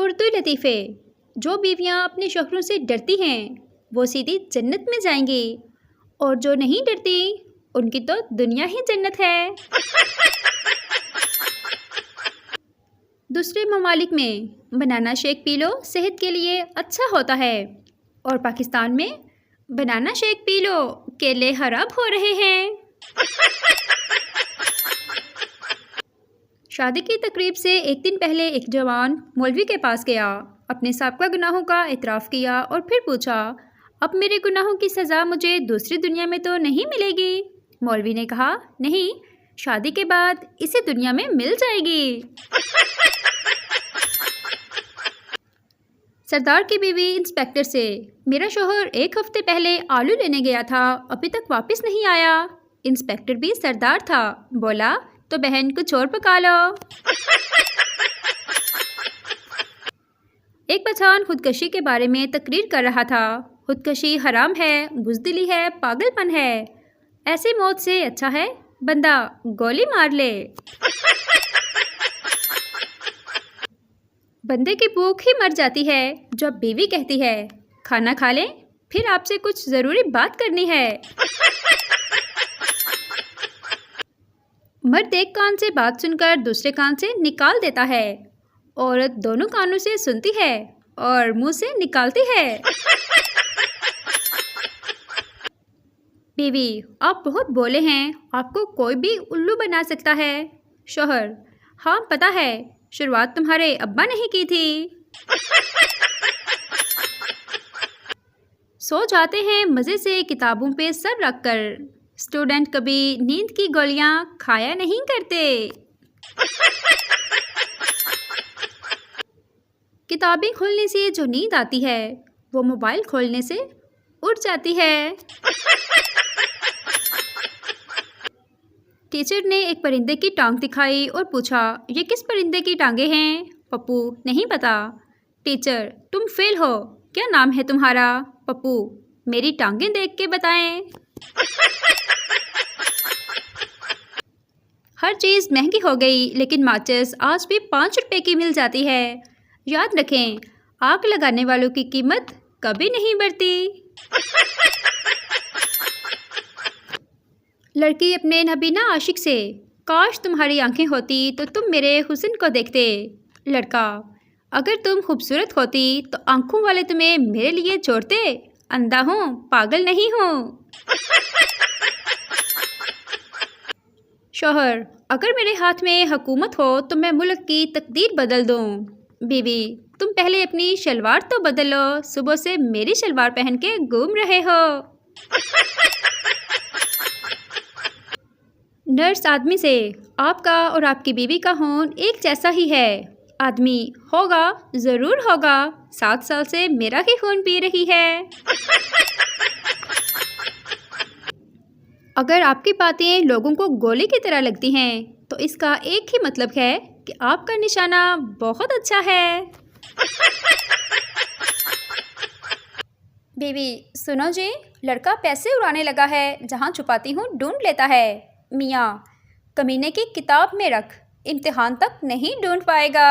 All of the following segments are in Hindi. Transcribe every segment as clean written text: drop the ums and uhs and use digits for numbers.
उर्दू लतीफ़े। जो बीवियाँ अपने शौहरों से डरती हैं वो सीधी जन्नत में जाएंगी, और जो नहीं डरती उनकी तो दुनिया ही जन्नत है। दूसरे ममालिक में बनाना शेक पी लो, सेहत के लिए अच्छा होता है, और पाकिस्तान में बनाना शेक पी लो, केले खराब हो रहे हैं। शादी की तकरीब से एक दिन पहले एक जवान मौलवी के पास गया, अपने साबका गुनाहों का इतराफ़ किया और फिर पूछा, अब मेरे गुनाहों की सज़ा मुझे दूसरी दुनिया में तो नहीं मिलेगी? मौलवी ने कहा, नहीं, शादी के बाद इसी दुनिया में मिल जाएगी। सरदार की बीवी इंस्पेक्टर से, मेरा शौहर एक हफ्ते पहले आलू लेने गया था, अभी तक वापस नहीं आया। इंस्पेक्टर भी सरदार था, बोला, तो बहन कुछ और पका लो। एक पठान खुदकशी के बारे में तकरीर कर रहा था। खुदकशी हराम है, बुज़दिली है, पागलपन है। ऐसी मौत से अच्छा है बंदा गोली मार ले। बंदे की भूख ही मर जाती है जब बीवी कहती है, खाना खा लें, फिर आपसे कुछ ज़रूरी बात करनी है। मर्द एक कान से बात सुनकर दूसरे कान से निकाल देता है, औरत दोनों कानों से सुनती है और मुंह से निकालती है। बीवी, आप बहुत भोले हैं, आपको कोई भी उल्लू बना सकता है। शौहर, हाँ पता है, शुरुआत तुम्हारे अब्बा ने की थी। सो जाते हैं मज़े से किताबों पे सर रख कर, स्टूडेंट कभी नींद की गोलियां खाया नहीं करते। किताबें खोलने से जो नींद आती है वो मोबाइल खोलने से उड़ जाती है। टीचर ने एक परिंदे की टांग दिखाई और पूछा, ये किस परिंदे की टांगे हैं? पप्पू, नहीं पता। टीचर, तुम फेल हो, क्या नाम है तुम्हारा? पप्पू, मेरी टांगें देख के बताएं। हर चीज़ महंगी हो गई, लेकिन माचिस आज भी 5 रुपए की मिल जाती है। याद रखें, आग लगाने वालों की कीमत कभी नहीं बढ़ती। लड़की अपने नबीना आशिक से, काश तुम्हारी आंखें होती तो तुम मेरे हुस्न को देखते। लड़का, अगर तुम खूबसूरत होती तो आंखों वाले तुम्हें मेरे लिए छोड़ते। अंधा हूँ, पागल नहीं हूँ। शौहर, अगर मेरे हाथ में हुकूमत हो तो मैं मुल्क की तकदीर बदल दूँ। बीवी, तुम पहले अपनी शलवार तो बदलो, सुबह से मेरी शलवार पहन के घूम रहे हो। नर्स आदमी से, आपका और आपकी बीवी का खून एक जैसा ही है। आदमी, होगा, ज़रूर होगा, 7 साल से मेरा ही खून पी रही है। अगर आपकी बातें लोगों को गोली की तरह लगती हैं तो इसका एक ही मतलब है कि आपका निशाना बहुत अच्छा है। बीवी, सुनो जी, लड़का पैसे उड़ाने लगा है, जहाँ छुपाती हूँ ढूंढ लेता है। मियाँ, कमीने की किताब में रख, इम्तिहान तक नहीं ढूंढ पाएगा।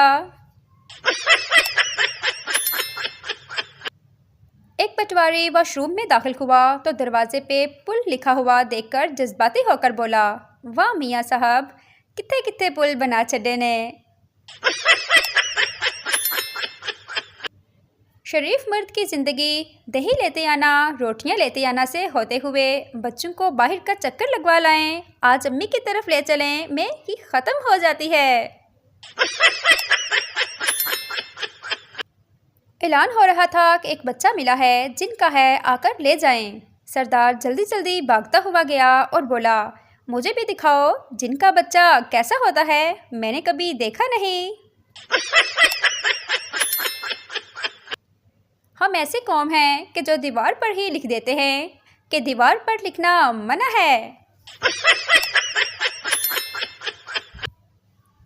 एक पटवारी वॉशरूम में दाखिल हुआ तो दरवाजे पे पुल लिखा हुआ देखकर जज्बाती होकर बोला, वाह मियाँ साहब, कितने कितने पुल बना छड़े ने। शरीफ मर्द की ज़िंदगी दही लेते आना, रोटियां लेते आना से होते हुए बच्चों को बाहर का चक्कर लगवा लाएं, आज अम्मी की तरफ ले चलें में ही ख़त्म हो जाती है। ऐलान हो रहा था कि एक बच्चा मिला है, जिनका है, आकर ले जाएं। सरदार जल्दी जल्दी भागता हुआ गया और बोला, मुझे भी दिखाओ जिनका बच्चा कैसा होता है, मैंने कभी देखा नहीं। हम ऐसी कौम हैं कि जो दीवार पर ही लिख देते हैं कि दीवार पर लिखना मना है।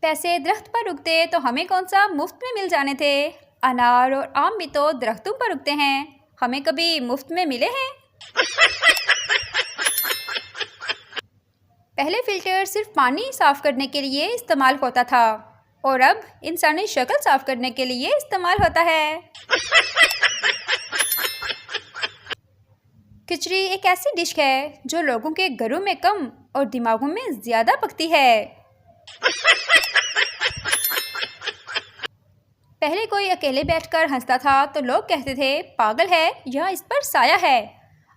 पैसे दरख्त पर उगते तो हमें कौन सा मुफ्त में मिल जाने थे? अनार और आम भी तो दरख्तों पर उगते हैं, हमें कभी मुफ्त में मिले हैं? पहले फ़िल्टर सिर्फ पानी साफ़ करने के लिए इस्तेमाल होता था, और अब इंसानी शक्ल साफ करने के लिए इस्तेमाल होता है। खिचड़ी एक ऐसी डिश है जो लोगों के घरों में कम और दिमागों में ज़्यादा पकती है। पहले कोई अकेले बैठकर हंसता था तो लोग कहते थे पागल है या इस पर साया है।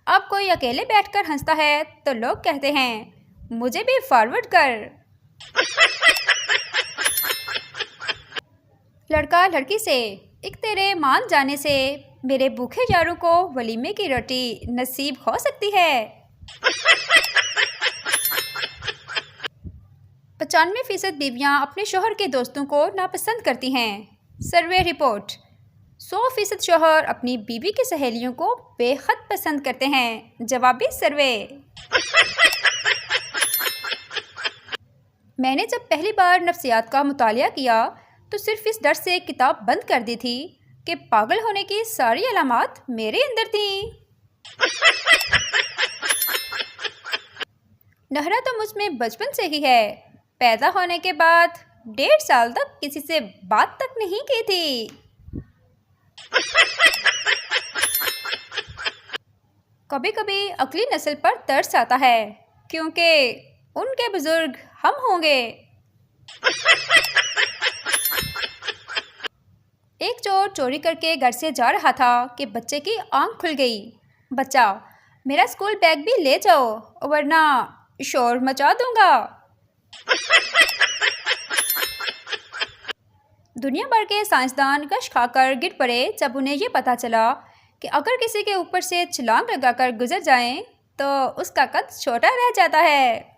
अब कोई अकेले बैठकर हंसता है तो लोग कहते हैं मुझे भी फॉरवर्ड कर। लड़का लड़की से एक तेरे मान जाने से मेरे भूखे यारों को वलीमे की रोटी नसीब हो सकती है। 95% बीवियां अपने शोहर के दोस्तों को नापसंद करती हैं। सर्वे रिपोर्ट 100% शोहर अपनी बीवी की सहेलियों को बेहद पसंद करते हैं। जवाबी सर्वे। मैंने जब पहली बार नफ्सियात का मुतालिया किया तो सिर्फ इस डर से किताब बंद कर दी थी कि पागल होने की सारी अलामात मेरे अंदर थीं। नहरा तो मुझ में बचपन से ही है। पैदा होने के बाद 1.5 साल तक किसी से बात तक नहीं की थी। कभी कभी अगली नस्ल पर तरस आता है क्योंकि उनके बुजुर्ग हम होंगे। एक चोर चोरी करके घर से जा रहा था कि बच्चे की आंख खुल गई। बच्चा, मेरा स्कूल बैग भी ले जाओ वरना शोर मचा दूंगा। दुनिया भर के साइंसदान कश खाकर गिर पड़े जब उन्हें ये पता चला कि अगर किसी के ऊपर से छलांग लगाकर गुजर जाएं तो उसका कद छोटा रह जाता है।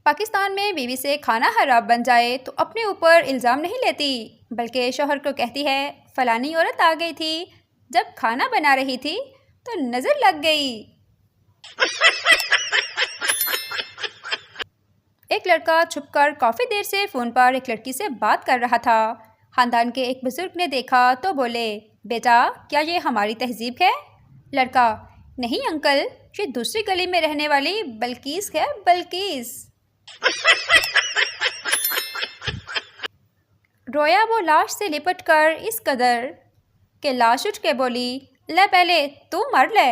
पाकिस्तान में बीवी से खाना हराम बन जाए तो अपने ऊपर इल्ज़ाम नहीं लेती बल्कि शौहर को कहती है फलानी औरत आ गई थी, जब खाना बना रही थी तो नज़र लग गई। एक लड़का छुपकर काफ़ी देर से फ़ोन पर एक लड़की से बात कर रहा था। ख़ानदान के एक बुजुर्ग ने देखा तो बोले, बेटा क्या ये हमारी तहजीब है? लड़का, नहीं अंकल, ये दूसरी गली में रहने वाली बल्कीस है, बल्कीस। रोया वो लाश से लिपट कर इस कदर कि लाश उठ के बोली, ले पहले तू मर ले।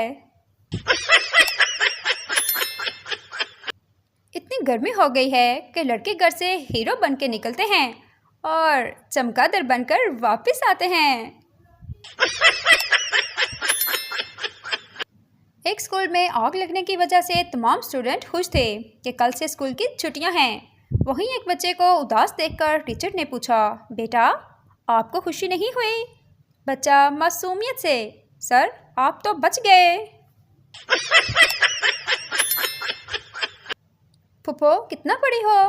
इतनी गर्मी हो गई है कि लड़के घर से हीरो बन के निकलते हैं और चमगादड़ बनकर वापस आते हैं। एक स्कूल में आग लगने की वजह से तमाम स्टूडेंट खुश थे कि कल से स्कूल की छुट्टियां हैं। वहीं एक बच्चे को उदास देखकर टीचर ने पूछा, बेटा आपको खुशी नहीं हुई? बच्चा मासूमियत से, सर आप तो बच गए। फुफो कितना पढ़ी हो?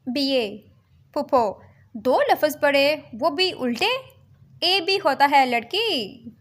बीए। फुफो 2 लफ्ज़ पढ़े वो भी उल्टे, ए भी होता है लड़की।